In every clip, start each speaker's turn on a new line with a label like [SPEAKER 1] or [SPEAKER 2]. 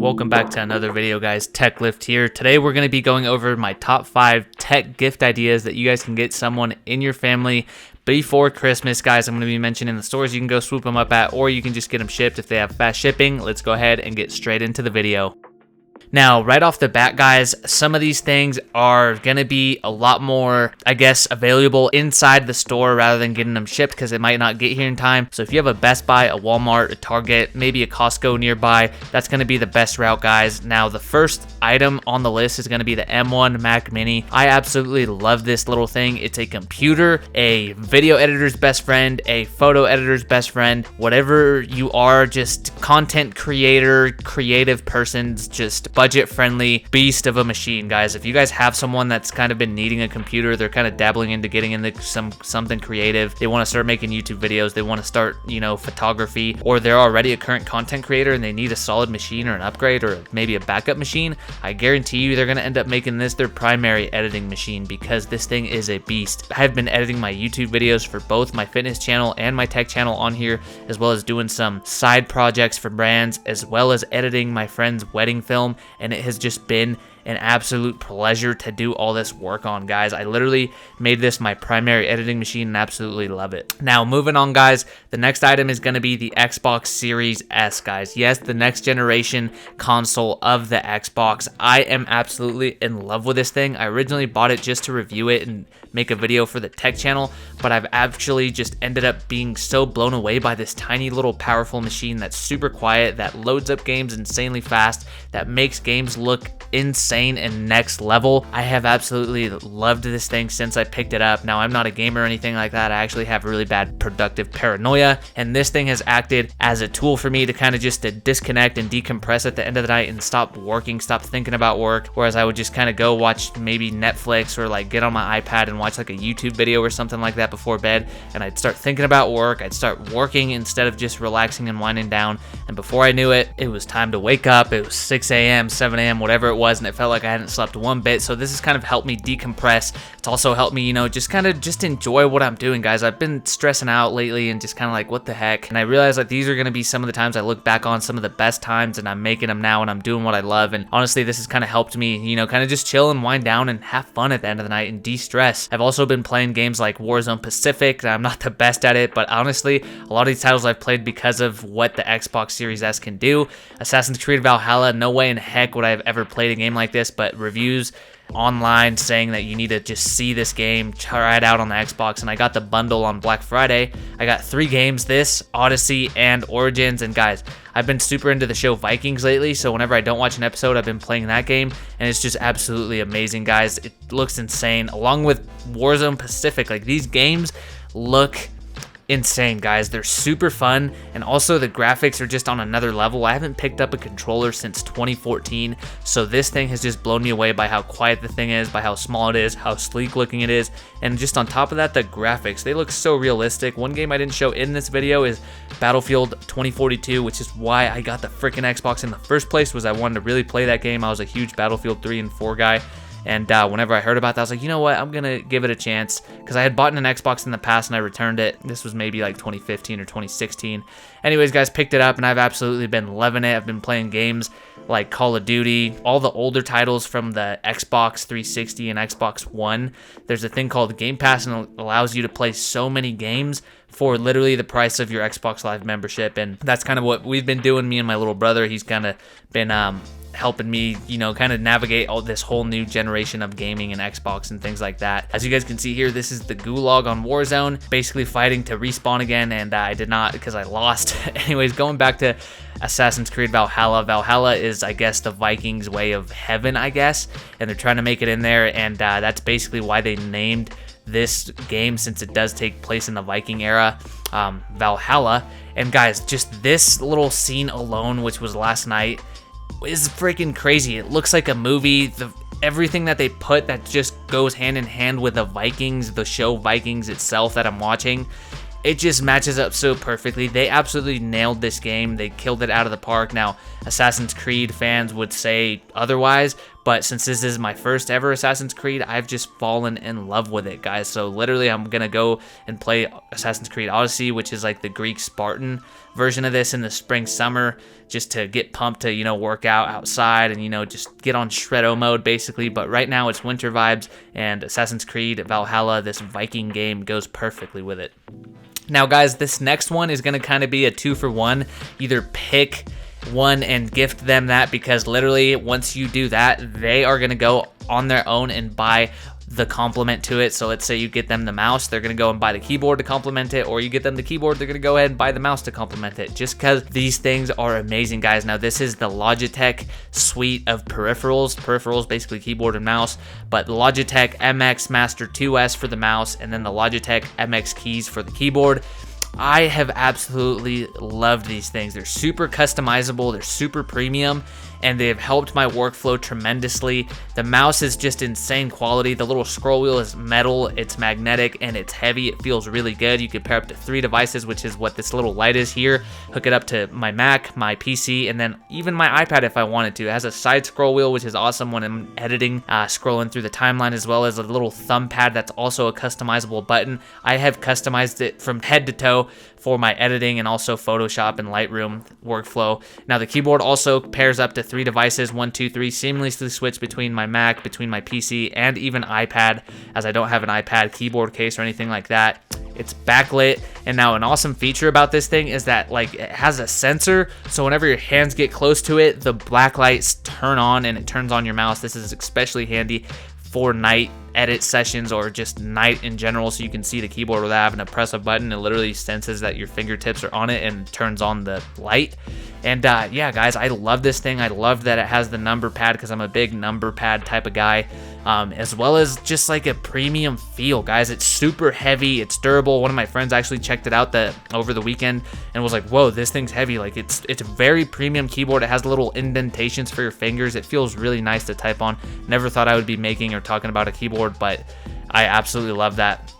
[SPEAKER 1] Welcome back to another video, guys. Tech Lift here. Today we're going to be going over my top 5 tech gift ideas that you guys can get someone in your family before Christmas. Guys, I'm going to be mentioning the stores you can go swoop them up at, or you can just get them shipped if they have fast shipping. Let's go ahead and get straight into the video. Now, right off the bat, guys, some of these things are going to be a lot more, I guess, available inside the store rather than getting them shipped because it might not get here in time. So if you have a Best Buy, a Walmart, a Target, maybe a Costco nearby, that's going to be the best route, guys. Now, the first item on the list is going to be the M1 Mac Mini. I absolutely love this little thing. It's a computer, a video editor's best friend, a photo editor's best friend, whatever you are, just content creator, creative persons, just budget-friendly beast of a machine, guys. If you guys have someone that's kind of been needing a computer, they're kind of dabbling into getting into something creative, they want to start making YouTube videos, they want to start, photography, or they're already a current content creator and they need a solid machine or an upgrade or maybe a backup machine, I guarantee you they're going to end up making this their primary editing machine because this thing is a beast. I've been editing my YouTube videos for both my fitness channel and my tech channel on here, as well as doing some side projects for brands, as well as editing my friend's wedding film, and it has just been an absolute pleasure to do all this work on, guys. I literally made this my primary editing machine and absolutely love it. Now, moving on, guys, the next item is going to be the Xbox Series S, guys. Yes, the next generation console of the Xbox. I am absolutely in love with this thing. I originally bought it just to review it and make a video for the tech channel, but I've actually just ended up being so blown away by this tiny little powerful machine that's super quiet, that loads up games insanely fast, that makes games look insane and next level. I have absolutely loved this thing since I picked it up. Now, I'm not a gamer or anything like that. I actually have really bad productive paranoia, and this thing has acted as a tool for me to kind of just to disconnect and decompress at the end of the night and stop working, stop thinking about work, whereas I would just kind of go watch maybe Netflix or like get on my iPad and watch like a YouTube video or something like that before bed, and I'd start thinking about work. I'd start working instead of just relaxing and winding down, and before I knew it, it was time to wake up. It was 6 a.m., 7 a.m., whatever it was, and it felt like I hadn't slept one bit. So this has kind of helped me decompress. It's also helped me, just enjoy what I'm doing, guys. I've been stressing out lately and just kind of like, what the heck? And I realized like these are going to be some of the times I look back on, some of the best times, and I'm making them now and I'm doing what I love. And honestly, this has kind of helped me, kind of just chill and wind down and have fun at the end of the night and de-stress. I've also been playing games like Warzone Pacific. I'm not the best at it, but honestly, a lot of these titles I've played because of what the Xbox Series S can do. Assassin's Creed Valhalla, no way in heck would I have ever played a game like this, but reviews online saying that you need to just see this game, try it out on the Xbox, and I got the bundle on Black Friday. I got 3 games, this, Odyssey, and Origins, and guys, I've been super into the show Vikings lately, so whenever I don't watch an episode, I've been playing that game, and it's just absolutely amazing, guys. It looks insane, along with Warzone Pacific. Like, these games look insane, guys. They're super fun, and also the graphics are just on another level. I haven't picked up a controller since 2014, so this thing has just blown me away by how quiet the thing is, by how small it is, how sleek looking it is, and just on top of that, the graphics, they look so realistic. One game I didn't show in this video is Battlefield 2042, which is why I got the freaking Xbox in the first place, was I wanted to really play that game. I was a huge Battlefield 3 and 4 guy. And whenever I heard about that, I was like, you know what, I'm going to give it a chance, because I had bought an Xbox in the past and I returned it. This was maybe like 2015 or 2016. Anyways, guys, picked it up and I've absolutely been loving it. I've been playing games like Call of Duty, all the older titles from the Xbox 360 and Xbox One. There's a thing called Game Pass, and it allows you to play so many games for literally the price of your Xbox Live membership. And that's kind of what we've been doing, me and my little brother. He's kind of been helping me, kind of navigate all this whole new generation of gaming and Xbox and things like that. As you guys can see here, this is the gulag on Warzone, basically fighting to respawn again, and I did not because I lost. Anyways, going back to Assassin's Creed Valhalla. Valhalla is, I guess, the Vikings' way of heaven, I guess, and they're trying to make it in there, and that's basically why they named this game, since it does take place in the Viking era, Valhalla. And guys, just this little scene alone, which was last night, is freaking crazy. It looks like a movie. Everything that they put that just goes hand in hand with the Vikings, the show Vikings itself that I'm watching, it just matches up so perfectly. They absolutely nailed this game. They killed it out of the park. Now, Assassin's Creed fans would say otherwise, but since this is my first ever Assassin's Creed, I've just fallen in love with it, guys. So literally I'm gonna go and play Assassin's Creed Odyssey, which is like the Greek Spartan version of this, in the spring summer, just to get pumped to, you know, work out outside and, you know, just get on shreddo mode basically. But right now it's winter vibes, and Assassin's Creed Valhalla, this Viking game, goes perfectly with it. Now guys, this next one is gonna kind of be a 2-for-1. Either pick one and gift them that, because literally once you do that, they are gonna go on their own and buy the complement to it. So let's say you get them the mouse, they're gonna go and buy the keyboard to complement it, or you get them the keyboard, they're gonna go ahead and buy the mouse to complement it, just because these things are amazing, guys. Now this is the Logitech suite of peripherals, basically keyboard and mouse, but the Logitech MX Master 2S for the mouse, and then the Logitech MX keys for the keyboard. I have absolutely loved these things. They're super customizable, they're super premium, and they have helped my workflow tremendously. The mouse is just insane quality. The little scroll wheel is metal, it's magnetic, and it's heavy. It feels really good. You can pair up to 3 devices, which is what this little light is here. Hook it up to my Mac, my PC, and then even my iPad if I wanted to. It has a side scroll wheel, which is awesome when I'm editing, scrolling through the timeline, as well as a little thumb pad that's also a customizable button. I have customized it from head to toe for my editing and also Photoshop and Lightroom workflow. Now the keyboard also pairs up to 3 devices, 1, 2, 3, seamlessly switch between my Mac, between my PC, and even iPad, as I don't have an iPad keyboard case or anything like that. It's backlit, and now an awesome feature about this thing is that like it has a sensor, so whenever your hands get close to it, the black lights turn on and it turns on your mouse. This is especially handy for night edit sessions or just night in general, so you can see the keyboard without having to press a button. It literally senses that your fingertips are on it and turns on the light. And yeah guys, I love this thing. I love that it has the number pad, because I'm a big number pad type of guy, as well as just like a premium feel, guys. It's super heavy, it's durable. One of my friends actually checked it out over the weekend and was like, whoa, this thing's heavy. Like it's a very premium keyboard. It has little indentations for your fingers. It feels really nice to type on. Never thought I would be making or talking about a keyboard, but I absolutely love that.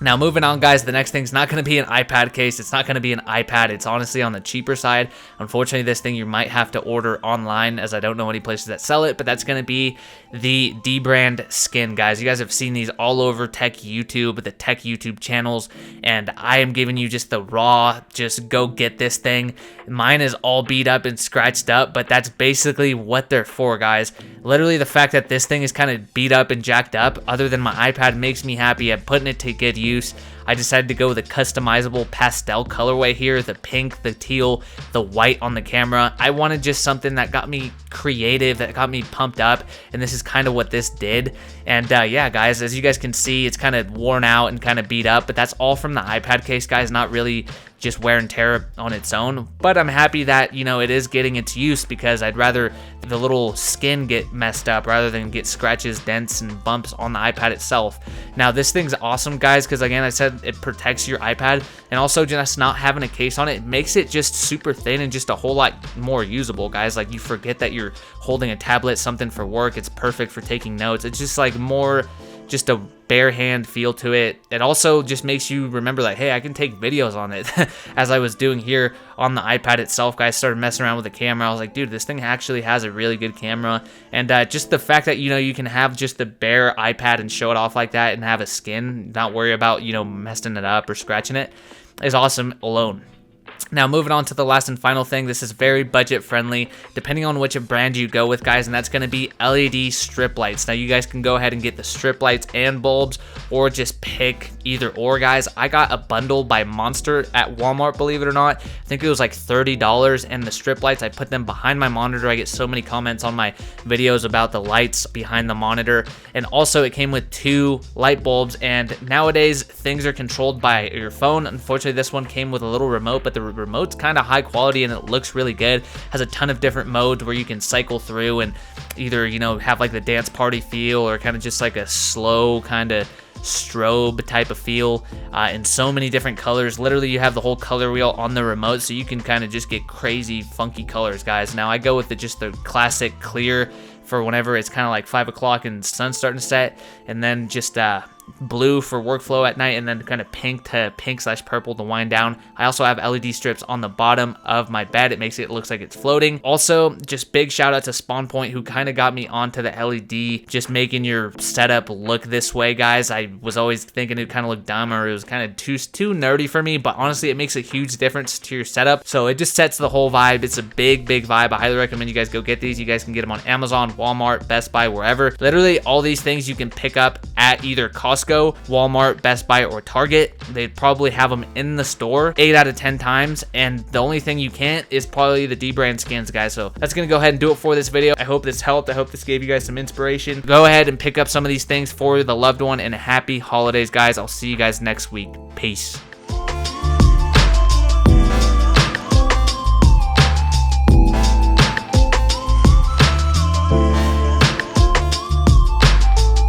[SPEAKER 1] Now moving on, guys, the next thing's not going to be an iPad case. It's not going to be an iPad. It's honestly on the cheaper side. Unfortunately, this thing you might have to order online, as I don't know any places that sell it, but that's going to be the Dbrand Skin, guys. You guys have seen these all over tech YouTube, the tech YouTube channels, and I am giving you just the raw, just go get this thing. Mine is all beat up and scratched up, but that's basically what they're for, guys. Literally, the fact that this thing is kind of beat up and jacked up, other than my iPad, makes me happy. I'm putting it to good use. I decided to go with a customizable pastel colorway here, the pink, the teal, the white on the camera. I wanted just something that got me creative, that got me pumped up, and this is kind of what this did. And yeah guys, as you guys can see, it's kind of worn out and kind of beat up, but that's all from the iPad case, guys, not really just wear and tear on its own. But I'm happy that, you know, it is getting its use, because I'd rather the little skin get messed up rather than get scratches, dents, and bumps on the iPad itself. Now this thing's awesome, guys, because again, I said it protects your iPad, and also just not having a case on it makes it just super thin and just a whole lot more usable, guys. Like, you forget that you're holding a tablet, something for work. It's perfect for taking notes. It's just like more just a bare hand feel to it. It also just makes you remember, like, hey, I can take videos on it. As I was doing here on the iPad itself, guys, started messing around with the camera. I was like, dude, this thing actually has a really good camera. And just the fact that, you know, you can have just the bare iPad and show it off like that and have a skin, not worry about, you know, messing it up or scratching it, is awesome alone. Now moving on to the last and final thing, this is very budget friendly depending on which brand you go with, guys, and that's going to be LED strip lights. Now you guys can go ahead and get the strip lights and bulbs, or just pick either or, guys. I got a bundle by Monster at Walmart, believe it or not. I think it was like $30, and the strip lights, I put them behind my monitor. I get so many comments on my videos about the lights behind the monitor, and also it came with 2 light bulbs. And nowadays things are controlled by your phone. Unfortunately, this one came with a little remote, but the remote's kind of high quality and it looks really good. Has a ton of different modes where you can cycle through and either, you know, have like the dance party feel, or kind of just like a slow kind of strobe type of feel, in so many different colors. Literally, you have the whole color wheel on the remote, so you can kind of just get crazy funky colors, guys. Now I go with just the classic clear for whenever it's kind of like 5 o'clock and the sun's starting to set, and then just blue for workflow at night, and then kind of pink to pink/purple to wind down. I also have LED strips on the bottom of my bed. It makes it look like it's floating. Also, just big shout out to Spawn Point, who kind of got me onto the LED, just making your setup look this way, guys. I was always thinking it kind of looked dumb, or it was kind of too nerdy for me, but honestly, it makes a huge difference to your setup. So it just sets the whole vibe. It's a big vibe. I highly recommend you guys go get these. You guys can get them on Amazon, Walmart, Best Buy, wherever. Literally all these things you can pick up at either Costco, Walmart, Best Buy, or Target. They'd probably have them in the store 8 out of 10 times, and the only thing you can't is probably the Dbrand skins, guys. So that's gonna go ahead and do it for this video. I hope this helped. I hope this gave you guys some inspiration. Go ahead and pick up some of these things for the loved one, and happy holidays, guys. I'll see you guys next week. Peace.